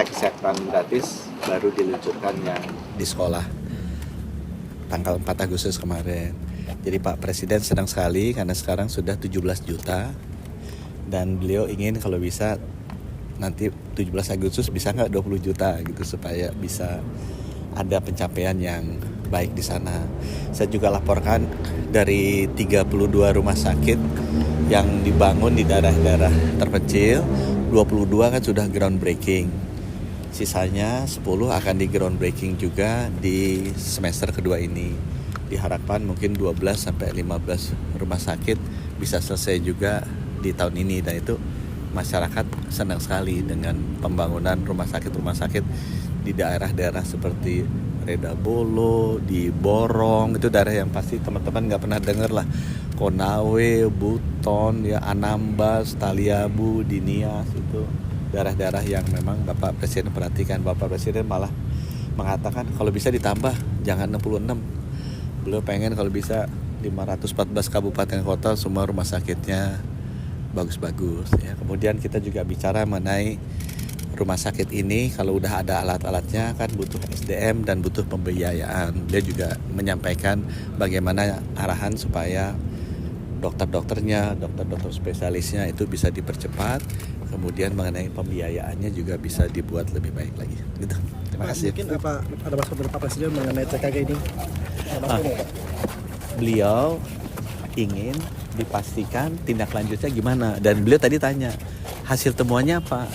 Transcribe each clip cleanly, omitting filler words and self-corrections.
cek kesehatan gratis baru diluncurkan yang di sekolah tanggal 4 Agustus kemarin. Jadi Pak Presiden senang sekali karena sekarang sudah 17 juta dan beliau ingin kalau bisa nanti 17 Agustus bisa nggak 20 juta gitu supaya bisa ada pencapaian yang baik di sana. Saya juga laporkan dari 32 rumah sakit yang dibangun di daerah-daerah terpencil, 22 kan sudah groundbreaking. Sisanya 10 akan di groundbreaking juga di semester kedua ini. Diharapkan mungkin 12 sampai 15 rumah sakit bisa selesai juga di tahun ini, dan itu masyarakat senang sekali dengan pembangunan rumah sakit di daerah-daerah seperti Redabolo, di Borong, itu daerah yang pasti teman-teman nggak pernah dengar lah. Konawe, Buton, ya Anambas, Taliabu, di Nias, itu daerah-daerah yang memang Bapak Presiden perhatikan. Bapak Presiden malah mengatakan kalau bisa ditambah, jangan 66. Beliau pengen kalau bisa 514 kabupaten kota semua rumah sakitnya bagus-bagus ya. Kemudian kita juga bicara mengenai rumah sakit ini, kalau udah ada alat-alatnya kan butuh SDM dan butuh pembiayaan. Dia juga menyampaikan bagaimana arahan supaya dokter-dokternya, dokter-dokter spesialisnya itu bisa dipercepat. Kemudian mengenai pembiayaannya juga bisa dibuat lebih baik lagi. Gitu. Terima kasih. Mungkin ada masukan dari Pak Presiden mengenai TKG ini? Beliau ingin dipastikan tindak lanjutnya gimana, dan beliau tadi tanya hasil temuannya apa.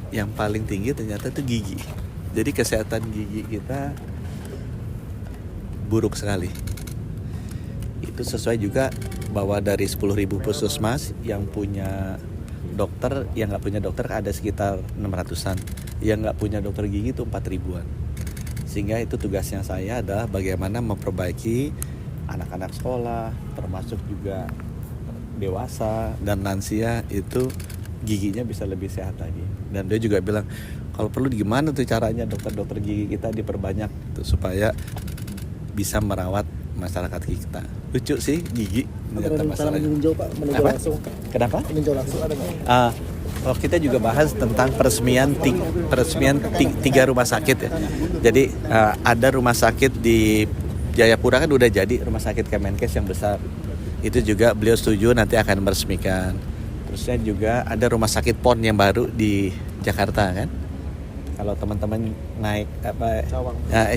Yang paling tinggi ternyata itu gigi. Jadi kesehatan gigi kita buruk sekali. Itu sesuai juga bahwa dari 10.000 puskesmas yang punya dokter, yang nggak punya dokter ada sekitar 600-an. Yang nggak punya dokter gigi itu 4.000-an. Sehingga itu tugasnya saya adalah bagaimana memperbaiki anak-anak sekolah, termasuk juga dewasa dan lansia itu giginya bisa lebih sehat lagi. Dan dia juga bilang kalau perlu gimana tuh caranya dokter-dokter gigi kita diperbanyak tuh, supaya bisa merawat masyarakat kita. Lucu sih gigi. Ada rencana meninjau Pak, meninjau langsung. Kenapa? Meninjau langsung ada nggak? Kita juga bahas tentang peresmian 3 rumah sakit ya. Jadi ada rumah sakit di Jayapura kan udah jadi rumah sakit Kemenkes yang besar. Itu juga beliau setuju nanti akan meresmikan. Terusnya juga ada rumah sakit PON yang baru di Jakarta kan. Kalau teman-teman naik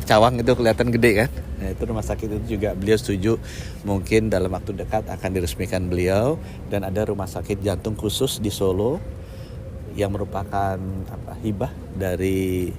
Cawang itu kelihatan gede kan. Nah, itu rumah sakit itu juga beliau setuju mungkin dalam waktu dekat akan diresmikan beliau. Dan ada rumah sakit jantung khusus di Solo yang merupakan hibah dari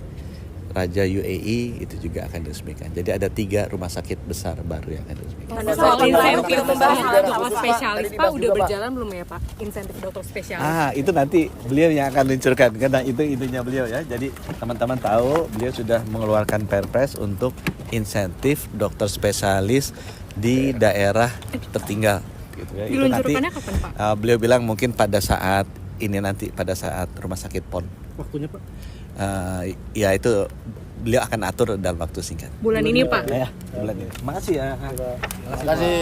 Raja UAE, itu juga akan diresmikan. Jadi ada 3 rumah sakit besar baru yang akan diresmikan. Soal insentif membahas dokter spesialis Pak, udah berjalan belum ya Pak? Insentif dokter spesialis. Itu nanti beliau yang akan luncurkan karena itu idenya beliau ya. Jadi teman-teman tahu beliau sudah mengeluarkan Perpres untuk insentif dokter spesialis di daerah tertinggal. Gitu ya. Diluncurkannya kapan Pak? Beliau bilang mungkin pada saat ini nanti, pada saat rumah sakit PON. Waktunya Pak? Ya itu beliau akan atur dalam waktu singkat. Bulan ini Pak? Ya, bulan ini. Makasih ya. Terima kasih.